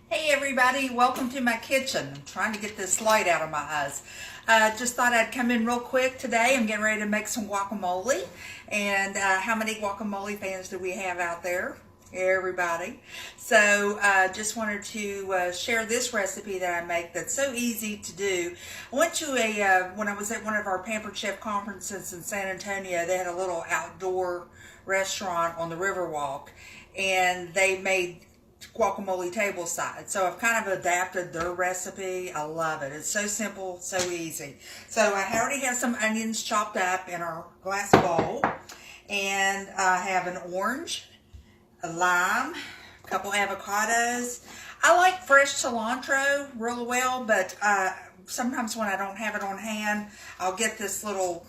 Hey everybody, welcome to my kitchen. I'm trying to get this light out of my eyes. Just thought I'd come in real quick today. I'm getting ready to make some guacamole. And how many guacamole fans do we have out there? Everybody. So just wanted to share this recipe that I make that's so easy to do. I went to when I was at one of our Pampered Chef conferences in San Antonio, they had a little outdoor restaurant on the Riverwalk, and they made guacamole table side. So I've kind of adapted their recipe. I love it. It's so simple, so easy. So I already have some onions chopped up in our glass bowl, and I have an orange, a lime, a couple avocados. I like fresh cilantro real well, but sometimes when I don't have it on hand, I'll get this little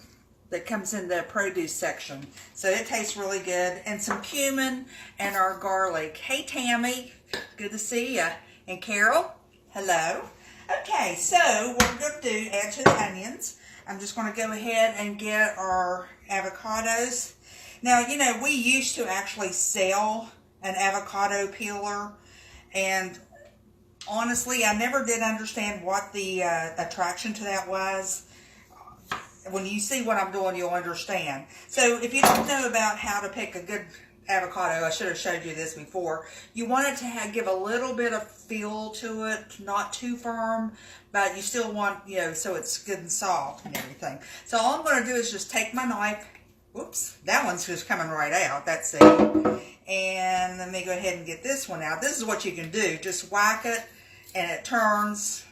that comes in the produce section. So it tastes really good. And some cumin and our garlic. Hey Tammy, good to see ya. And Carol, hello. Okay, so what we're going to do, add to the onions. I'm just going to go ahead and get our avocados. Now, you know, we used to actually sell an avocado peeler, and honestly, I never did understand what the attraction to that was. When you see what I'm doing, you'll understand. So if you don't know about how to pick a good avocado, I should have showed you this before. You want it to give a little bit of feel to it, not too firm, but you still want, you know, so it's good and soft and everything. So all I'm going to do is just take my knife. Whoops, that one's just coming right out. That's it. And let me go ahead and get this one out. This is what you can do. Just whack it, and it turns,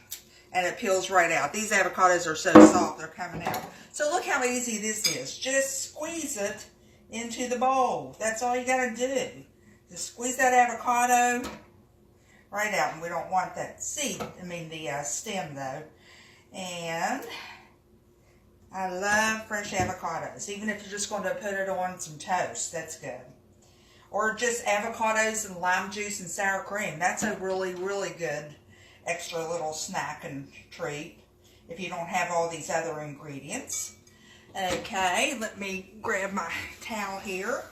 and it peels right out. These avocados are so soft, they're coming out. So look how easy this is. Just squeeze it into the bowl. That's all you got to do. Just squeeze that avocado right out. And we don't want that seed, the stem though. And I love fresh avocados. Even if you're just going to put it on some toast, that's good. Or just avocados and lime juice and sour cream. That's a really, really good extra little snack and treat if you don't have all these other ingredients. Okay, let me grab my towel here.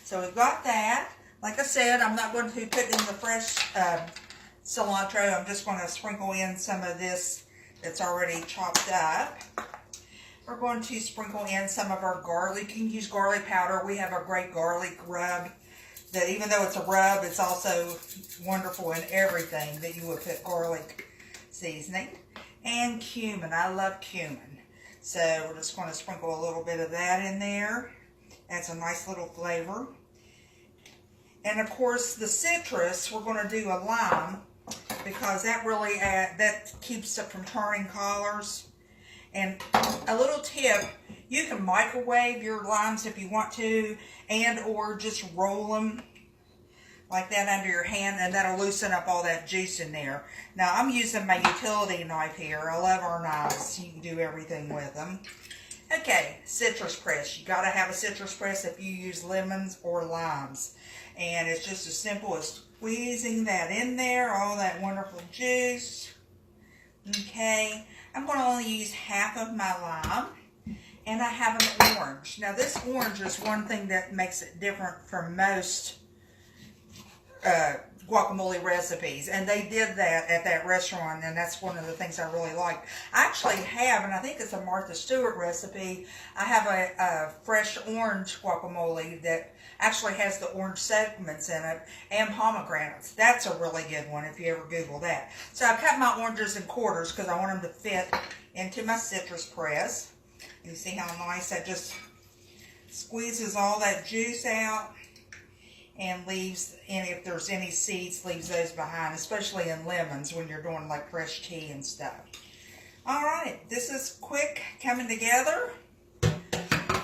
So we've got that. Like I said, I'm not going to put in the fresh cilantro. I'm just going to sprinkle in some of this that's already chopped up. We're going to sprinkle in some of our garlic. You can use garlic powder. We have a great garlic rub that, even though it's a rub, it's also wonderful in everything that you would put garlic seasoning. And cumin. I love cumin. So we're just going to sprinkle a little bit of that in there. Adds a nice little flavor. And of course the citrus, we're going to do a lime, because that really that keeps it from turning colors. And a little tip, you can microwave your limes if you want to, and or just roll them like that under your hand, and that'll loosen up all that juice in there. Now I'm using my utility knife here. I love our knives. You can do everything with them. Okay, citrus press. You gotta have a citrus press if you use lemons or limes. And it's just as simple as squeezing that in there, all that wonderful juice. Okay, I'm gonna only use half of my lime. And I have an orange. Now this orange is one thing that makes it different from most guacamole recipes, and they did that at that restaurant, and that's one of the things I really liked. I actually have, and I think it's a Martha Stewart recipe, I have a fresh orange guacamole that actually has the orange segments in it and pomegranates. That's a really good one if you ever Google that. So I cut my oranges in quarters because I want them to fit into my citrus press. You see how nice that just squeezes all that juice out, and leaves, and if there's any seeds, leaves those behind, especially in lemons when you're doing like fresh tea and stuff. Alright, this is quick coming together. A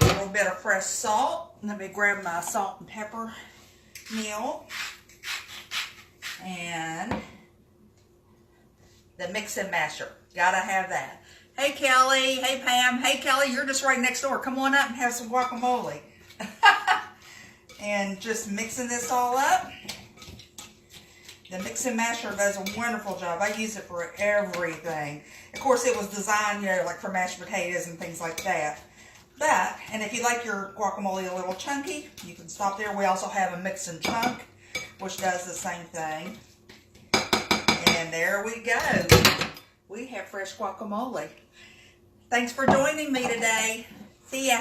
little bit of fresh salt. Let me grab my salt and pepper meal. And the mix and masher. Gotta have that. Hey Kelly, hey Pam, hey Kelly, you're just right next door. Come on up and have some guacamole. And just mixing this all up. The mix and masher does a wonderful job. I use it for everything. Of course, it was designed, you know, like for mashed potatoes and things like that. But, and if you like your guacamole a little chunky, you can stop there. We also have a mix and chunk, which does the same thing. there we go. We have fresh guacamole. Thanks for joining me today. See ya.